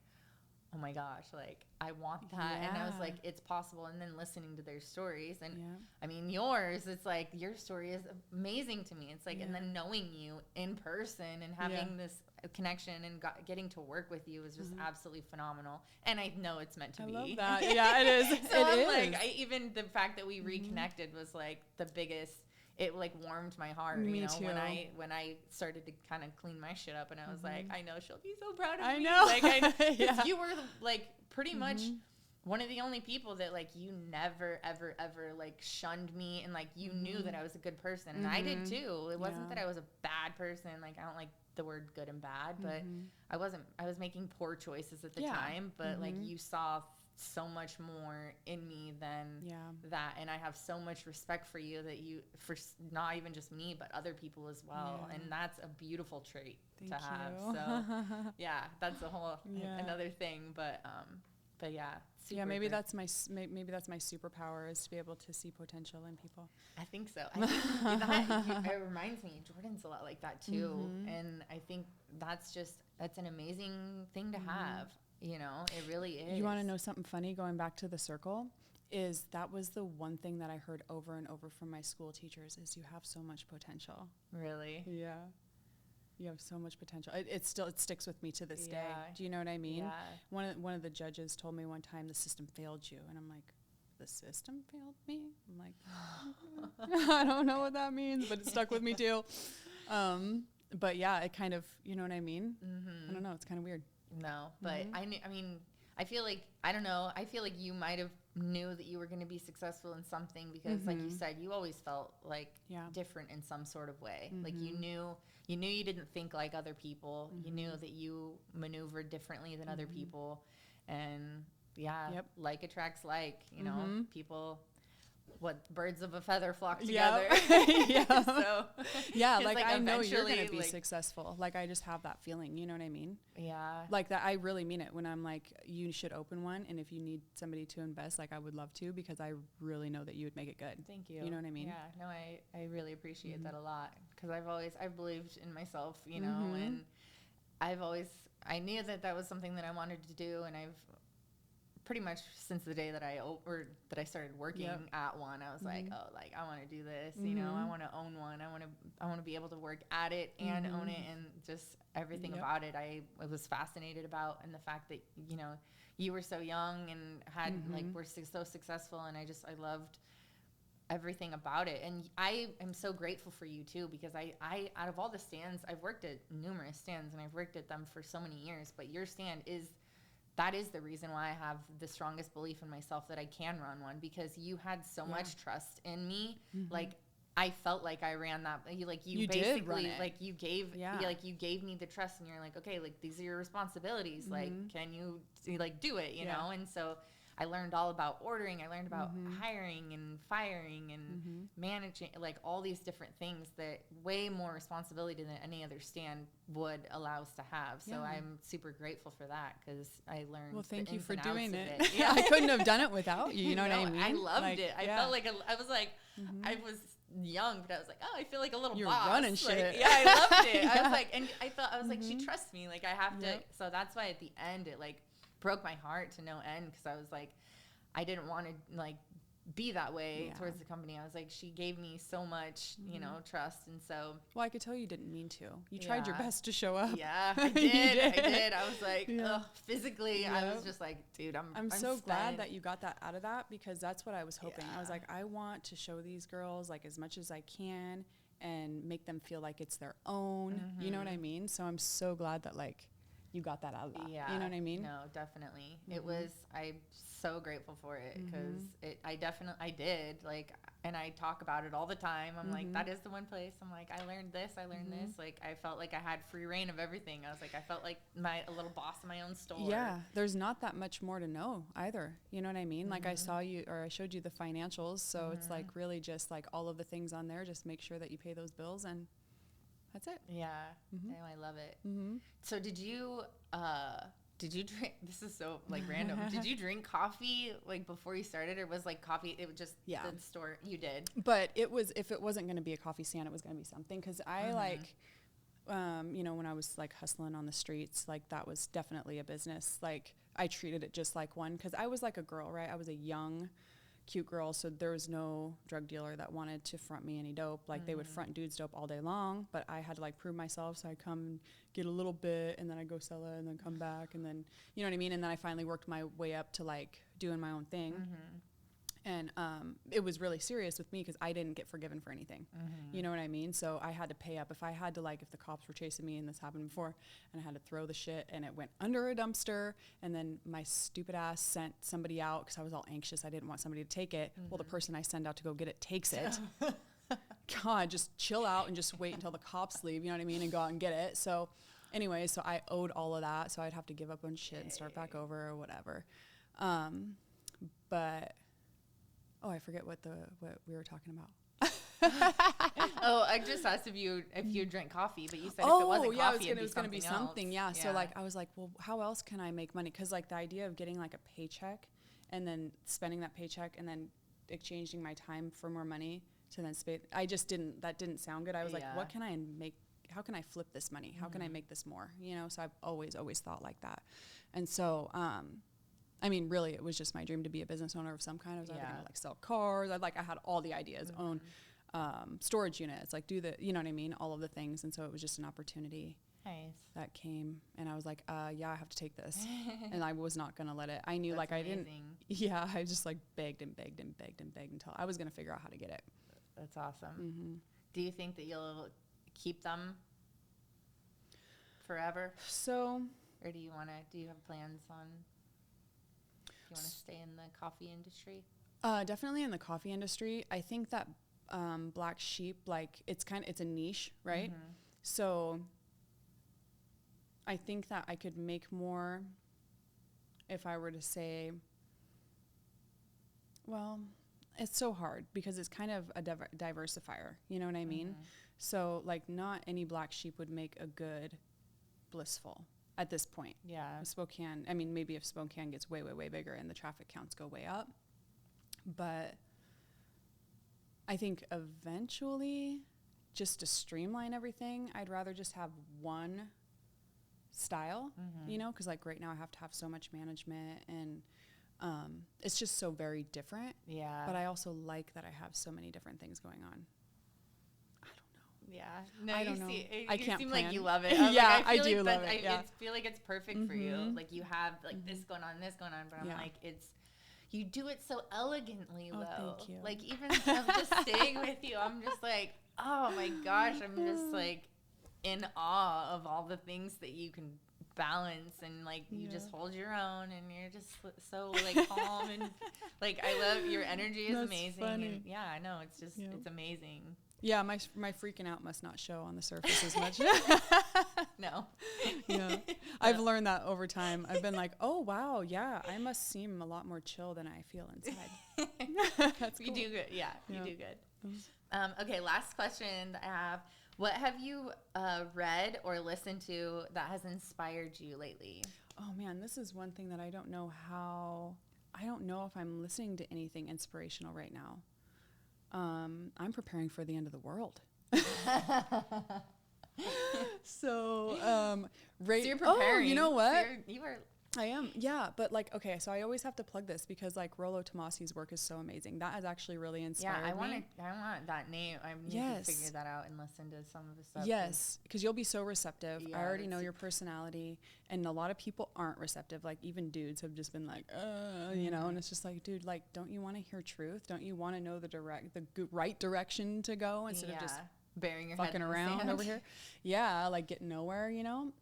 oh my gosh, like I want that. And I was like, it's possible. And then listening to their stories, and I mean yours, it's like your story is amazing to me. It's like, and then knowing you in person and having this connection and getting to work with you is just absolutely phenomenal. And I know it's meant to be. I love that. Yeah, it is. So I'm like, even the fact that we reconnected was like the biggest. It like warmed my heart, Me you know, too. when I started to kind of clean my shit up, and I was like, I know she'll be so proud of me. I know. Like you were like pretty much one of the only people that like you never ever like shunned me, and like you knew that I was a good person, and I did too. It wasn't that I was a bad person. Like I don't like the word good and bad, but I was making poor choices at the time, but like you saw so much more in me than that, and I have so much respect for you, that you, for not even just me but other people as well, and that's a beautiful trait to have. So that's a whole another thing, but maybe that's my superpower, is to be able to see potential in people. I think so. I think it reminds me, Jordan's a lot like that too, and I think that's an amazing thing to have. You know, it really is. You want to know something funny? Going back to the circle, is that was the one thing that I heard over and over from my school teachers, is you have so much potential. Really? Yeah. You have so much potential. It sticks with me to this day. Do you know what I mean? Yeah. One of the judges told me one time, the system failed you. And I'm like, the system failed me? I'm like, I don't know what that means, but it stuck with me too. But yeah, it kind of, you know what I mean? I don't know. It's kind of weird. No, but I mean, I feel like, I don't know, I feel like you might have knew that you were going to be successful in something, because like you said, you always felt like different in some sort of way. Like you knew you didn't think like other people. You knew that you maneuvered differently than other people, and like attracts like, you know, people. What, birds of a feather flock together. So like I know you're gonna be successful. Like I just have that feeling, you know what I mean? Yeah. Like that, I really mean it when I'm like, you should open one, and if you need somebody to invest, like I would love to, because I really know that you would make it good. Thank you. You know what I mean? Yeah. No, I really appreciate that a lot, because I've believed in myself, you know, and I've always I knew that was something that I wanted to do, and I've pretty much since the day that I started working at one, I was like, oh, like I want to do this, you know, I want to own one. I want to be able to work at it and own it, and just everything about it. I was fascinated about, and the fact that, you know, you were so young and had like were so successful, and I loved everything about it. And I am so grateful for you too, because I out of all the stands, I've worked at numerous stands and I've worked at them for so many years, but your stand is the reason why I have the strongest belief in myself that I can run one, because you had so much trust in me. Like I felt like I ran that. You basically did run it. like you gave me the trust, and you're like, okay, like these are your responsibilities. Like, can you like do it? You know? And so I learned all about ordering. I learned about hiring and firing and managing, like all these different things that way more responsibility than any other stand would allow us to have. So I'm super grateful for that, because I learned. Well, thank you for and doing outs it. of Yeah, I couldn't have done it without you. You know what I mean? I loved it. I felt like I was like, I was young, but I was like, oh, I feel like a little You're boss. running shit. Like, yeah, I loved it. I was like, and I was like, she trusts me. Like I have to. So that's why at the end it like broke my heart to no end, because I was like, I didn't want to like be that way towards the company. I was like, she gave me so much, you know, trust. And so, well, I could tell you didn't mean to. You tried your best to show up. Yeah, I did. I was like, physically, I was just like, dude, I'm so spent. glad that you got that out of that, because that's what I was hoping. I was like, I want to show these girls like as much as I can and make them feel like it's their own. You know what I mean? So I'm so glad that like you got that out of that. Yeah. You know what I mean? No, definitely. I'm so grateful for it, because I did like, and I talk about it all the time. I'm like, that is the one place. I'm like, I learned this. Like, I felt like I had free reign of everything. I was like, I felt like a little boss in my own store. Yeah. There's not that much more to know either. You know what I mean? Like I showed you the financials. So it's like really just like all of the things on there. Just make sure that you pay those bills, and that's it. Yeah. No, I love it. So did you drink, this is so like random, did you drink coffee like before you started, or was like coffee, it was just the store? You did? But it was, if it wasn't going to be a coffee stand, it was going to be something. Cause I like, you know, when I was like hustling on the streets, like that was definitely a business. Like I treated it just like one, cause I was like a girl, right? I was a young, cute girl. So there was no drug dealer that wanted to front me any dope. Like they would front dudes dope all day long, but I had to like prove myself. So I'd come get a little bit, and then I'd go sell it, and then come back, and then, you know what I mean? And then I finally worked my way up to like doing my own thing. And it was really serious with me, because I didn't get forgiven for anything. You know what I mean? So I had to pay up. If I had to, like, if the cops were chasing me, and this happened before, and I had to throw the shit, and it went under a dumpster, and then my stupid ass sent somebody out, because I was all anxious. I didn't want somebody to take it. Well, the person I send out to go get it takes it. God, just chill out and just wait until the cops leave, you know what I mean, and go out and get it. So anyway, so I owed all of that, so I'd have to give up on shit and start back over or whatever. But oh, I forget what we were talking about. Oh, I just asked if you drank coffee, but you said if it wasn't coffee, it was gonna be something. Yeah. So Yeah. like I was like, well, how else can I make money? Because like the idea of getting like a paycheck and then spending that paycheck and then exchanging my time for more money to then that didn't sound good. I was like, what can I make? How can I flip this money? How can I make this more? You know, so I've always thought like that. And so, I mean, really, it was just my dream to be a business owner of some kind. I was either gonna like sell cars. I had all the ideas, own storage units, like do the, you know what I mean, all of the things. And so it was just an opportunity that came, and I was like, yeah, I have to take this. And I was not gonna let it. I knew like amazing. I just like begged and begged and begged and begged until I was gonna figure out how to get it. That's awesome. Do you think that you'll keep them forever? So, or do you have plans on, do you want to stay in the coffee industry? Definitely in the coffee industry. I think that Black Sheep, like it's a niche, right? So I think that I could make more if I were to say, well, it's so hard because it's kind of a diversifier, you know what I mean? So like not any Black Sheep would make a good Blissful at this point. Yeah. Spokane, I mean, maybe if Spokane gets way, way, way bigger and the traffic counts go way up. But I think eventually, just to streamline everything, I'd rather just have one style, you know, because like right now I have to have so much management and it's just so very different. Yeah. But I also like that I have so many different things going on. Yeah. No, I don't know. I can't seem plan. like you love it. Yeah, I do love it. Yeah. I feel like it's perfect for you. Like you have like this going on, but I'm like, you do it so elegantly though. Thank you. Like even just staying with you, I'm just like, oh my gosh, I'm just like in awe of all the things that you can balance, and like you just hold your own, and you're just so like calm, and like I love your energy is amazing. Funny. And yeah, I know it's just it's amazing. Yeah, my freaking out must not show on the surface as much. No. Yeah. I've learned that over time. I've been like, oh wow, yeah, I must seem a lot more chill than I feel inside. That's cool. You do good. Yeah, you do good. Okay, last question I have. What have you read or listened to that has inspired you lately? Oh man, this is one thing that I don't know if I'm listening to anything inspirational right now. I'm preparing for the end of the world. So you're preparing. Oh, you know what? I am. Yeah. But like, okay, so I always have to plug this because like Rollo Tomasi's work is so amazing. That has actually really inspired me. I want that name. I need to figure that out and listen to some of the stuff. Yes. Because you'll be so receptive. I already know your personality, and a lot of people aren't receptive. Like even dudes have just been like, you know, and it's just like, dude, like, don't you want to hear truth? Don't you want to know the right direction to go instead of just burying your fucking head around over here? Yeah, like getting nowhere, you know.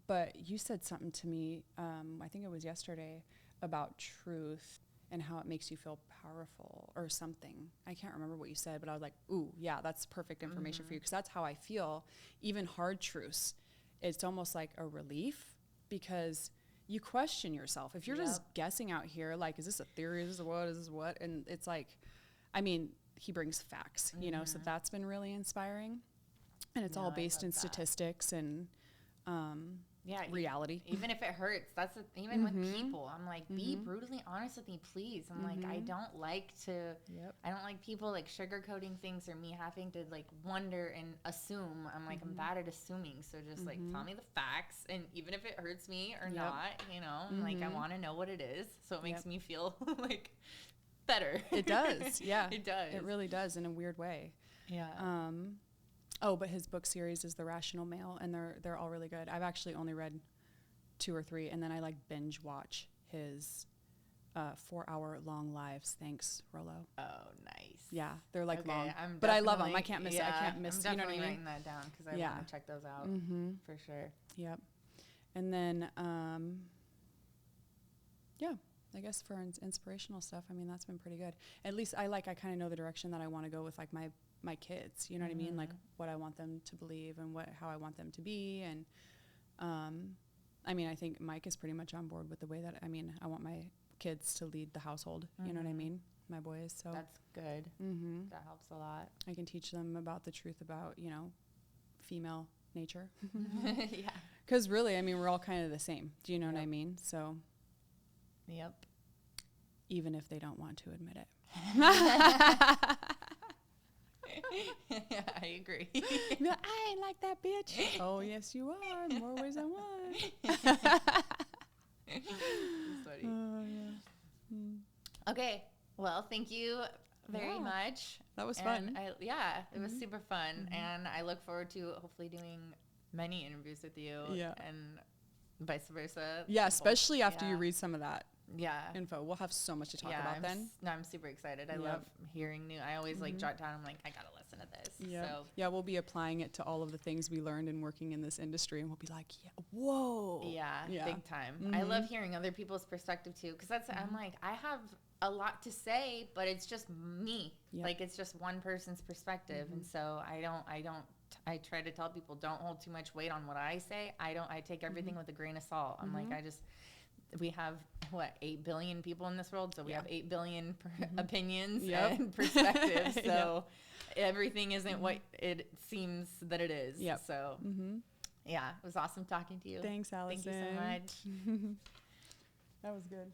But you said something to me, I think it was yesterday, about truth and how it makes you feel powerful or something. I can't remember what you said, but I was like, ooh, yeah, that's perfect information for you, because that's how I feel. Even hard truths, it's almost like a relief, because you question yourself. If you're just guessing out here, like, is this a theory? Is this what? And it's like, I mean, he brings facts, you know, so that's been really inspiring. And it's all based in statistics and reality. Even if it hurts, even with people, I'm like, be brutally honest with me, please. I'm like, I don't like people like sugarcoating things or me having to like wonder and assume. I'm like, I'm bad at assuming. So just like tell me the facts, and even if it hurts me or not, you know, I'm like, I want to know what it is, so it makes me feel like better. It does. Yeah. It does. It really does, in a weird way. Yeah. But his book series is The Rational Male, and they're all really good. I've actually only read 2 or 3, and then I like binge watch his 4-hour long lives. Thanks, Rollo. Oh, nice. Yeah, they're like long, but I love them. I can't miss it. I can't miss. I'm you know what I mean? writing that down because I want to check those out for sure. Yep. And then, I guess for inspirational stuff, I mean, that's been pretty good. At least I kind of know the direction that I want to go with like my kids, you know what I mean? Like what I want them to believe and how I want them to be. And, I mean, I think Mike is pretty much on board with the way that, I mean, I want my kids to lead the household, you know what I mean? My boys. So that's good. That helps a lot. I can teach them about the truth about, you know, female nature. Yeah. Cause really, I mean, we're all kind of the same. Do you know what I mean? So. Yep. Even if they don't want to admit it. I agree. No, I ain't like that bitch. Oh, yes, you are. In more ways than one. Okay. Well, thank you very much. That was fun. It was super fun. And I look forward to hopefully doing many interviews with you. Yeah. And vice versa. Yeah, especially after you read some of that. Yeah. Info. We'll have so much to talk about then. I'm super excited. I love hearing new. I always like jot down. I'm like, I gotta listen to this. Yeah. So. Yeah, we'll be applying it to all of the things we learned in working in this industry, and we'll be like, whoa. Yeah. Big time. I love hearing other people's perspective too, because that's I'm like, I have a lot to say, but it's just me. Yep. Like it's just one person's perspective, and so I try to tell people, don't hold too much weight on what I say. I take everything with a grain of salt. I'm like, we have 8 billion people in this world, so we have 8 billion opinions and perspectives. So everything isn't what it seems that it is. Yep. So it was awesome talking to you. Thanks, Allison. Thank you so much. That was good.